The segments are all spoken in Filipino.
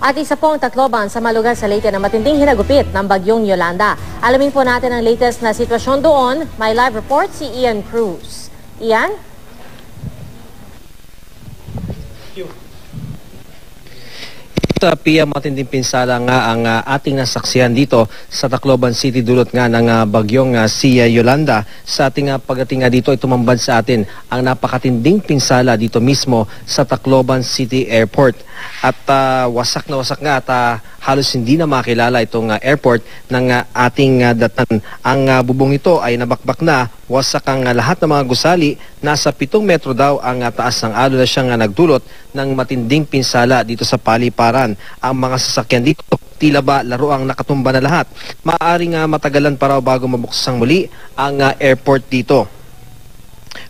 At isa pong Tacloban sa malugar sa Leyte na matinding hinagupit ng bagyong Yolanda. Alamin po natin ang latest na sitwasyon doon. May live report si Ian Cruz. Ian? Pia, matinding pinsala nga ang ating nasaksihan dito sa Tacloban City dulot nga ng bagyong si Yolanda. Sa ating pagdating dito ay tumambad sa atin ang napakatinding pinsala dito mismo sa Tacloban City Airport. At wasak na wasak nga at halos hindi na makilala itong airport ng ating datan. Ang bubong ito ay nabakbak na, wasak ang lahat ng mga gusali. Nasa 7 metro daw ang taas ng alon na siyang nagdulot ng matinding pinsala dito sa paliparan. Ang mga sasakyan dito, tila ba laro ang nakatumba na lahat. Maaaring matagalan pa raw bago mabuksang muli ang airport dito.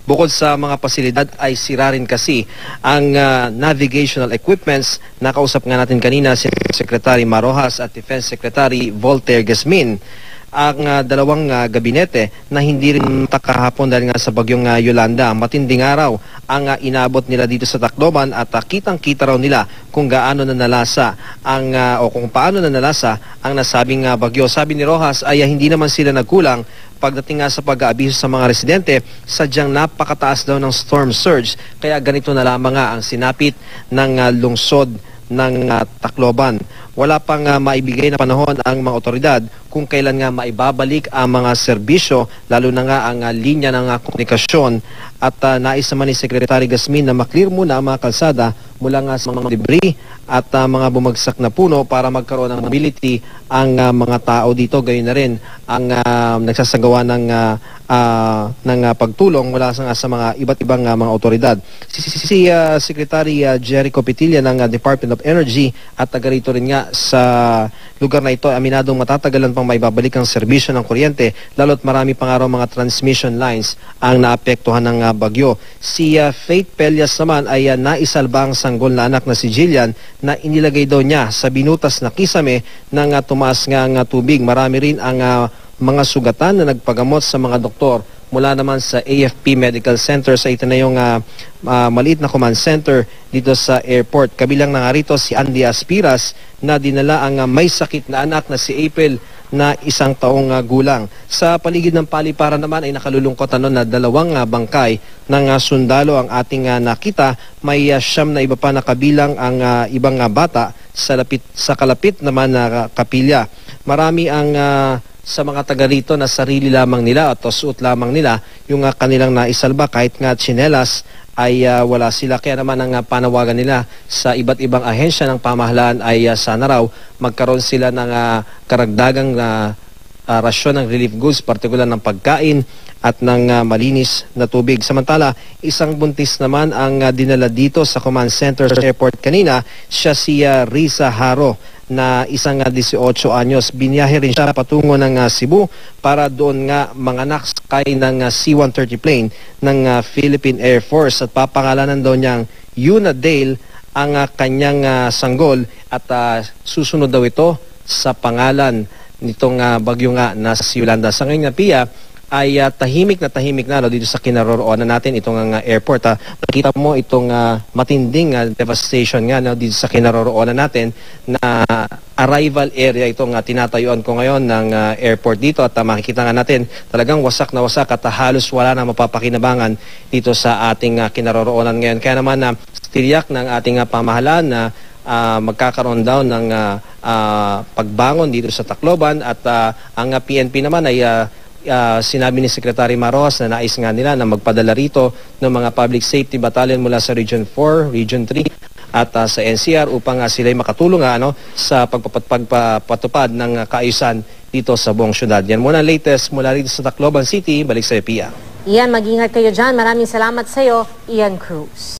Bukod sa mga pasilidad ay sira rin kasi ang navigational equipments. Nakausap nga natin kanina si Secretary Marojas at Defense Secretary Voltaire Gasmin. Ang dalawang gabinete na hindi rin takahapon dahil nga sa bagyong Yolanda. Matinding araw ang inabot nila dito sa Tacloban at kitang-kita raw nila kung gaano na nalasa ang o kung paano na nalasa ang nasabing bagyo. Sabi ni Rojas ay hindi naman sila nagkulang pagdating nga sa pag-aabiso sa mga residente. Sadyang napakataas daw ng storm surge kaya ganito na lamang ang sinapit ng lungsod ng Tacloban. Wala pang maibigay na panahon ang mga otoridad kung kailan nga maibabalik ang mga serbisyo, lalo na nga ang linya ng komunikasyon. At nais naman ni Secretary Gasmin na maklear muna ang mga kalsada mula nga sa mga debris at mga bumagsak na puno para magkaroon ng mobility ang mga tao dito. Gayon na rin ang nagsasagawa ng pagtulong mula sa mga iba't ibang mga otoridad. Si Secretary Jericho Petilla ng Department of Energy at taga rito rin nga sa lugar na ito, aminadong matatagalan pang maibabalik ang serbisyo ng kuryente, lalo't marami pang araw mga transmission lines ang naapektuhan ng bagyo. Si Faith Pelias naman ay naisalba ang sanggol na anak na si Jillian na inilagay daw niya sa binutas na kisame ng tumaas nga ang tubig. Marami rin ang mga sugatan na nagpagamot sa mga doktor mula naman sa AFP Medical Center sa itinayong maliit na command center dito sa airport. Kabilang na nga rito si Andy Aspiras na dinala ang may sakit na anak na si April na 1 taong gulang. Sa paligid ng paliparan naman ay nakalulungkot na 2 bangkay ng sundalo ang ating nakita. May 9 na iba pa na kabilang ang ibang bata sa kalapit naman na kapilya. Marami ang sa mga taga rito na sarili lamang nila at suot lamang nila yung kanilang naisalba kahit nga tsinelas ay wala sila. Kaya naman ang panawagan nila sa iba't ibang ahensya ng pamahalaan ay sana raw magkaroon sila ng karagdagang rasyon ng relief goods, partikular ng pagkain at ng malinis na tubig. Samantala, isang buntis naman ang dinala dito sa command center sa airport kanina. Siya si Risa Haro na isang 18 anyos. Biniyahe rin siya patungo ng Cebu para doon nga manganak sakay ng C-130 plane ng Philippine Air Force at papangalanan daw niyang Yuna Dale ang kanyang sanggol at susunod daw ito sa pangalan nitong bagyo nga na si Yolanda. Sa ngayon Pia ay tahimik na dito sa kinaroroonan natin itong airport. Nakita mo itong matinding devastation nga dito sa kinaroroonan natin na arrival area itong tinatayuan ko ngayon ng airport dito at makikita nga natin talagang wasak na wasak at halos wala na mapapakinabangan dito sa ating kinaroroonan ngayon. Kaya naman tiriyak ng ating pamahalaan na magkakaroon daw ng pagbangon dito sa Tacloban at ang PNP naman ay sinabi ni Secretary Marojas na nais nga nila na magpadala rito ng mga public safety battalion mula sa Region 4, Region 3 at sa NCR upang sila'y makatulong sa pagpapatupad ng kaayusan dito sa buong syudad. Yan muna ang latest mula rito sa Tacloban City. Balik sa Pia. Ian, mag-ingat kayo dyan. Maraming salamat sa iyo, Ian Cruz.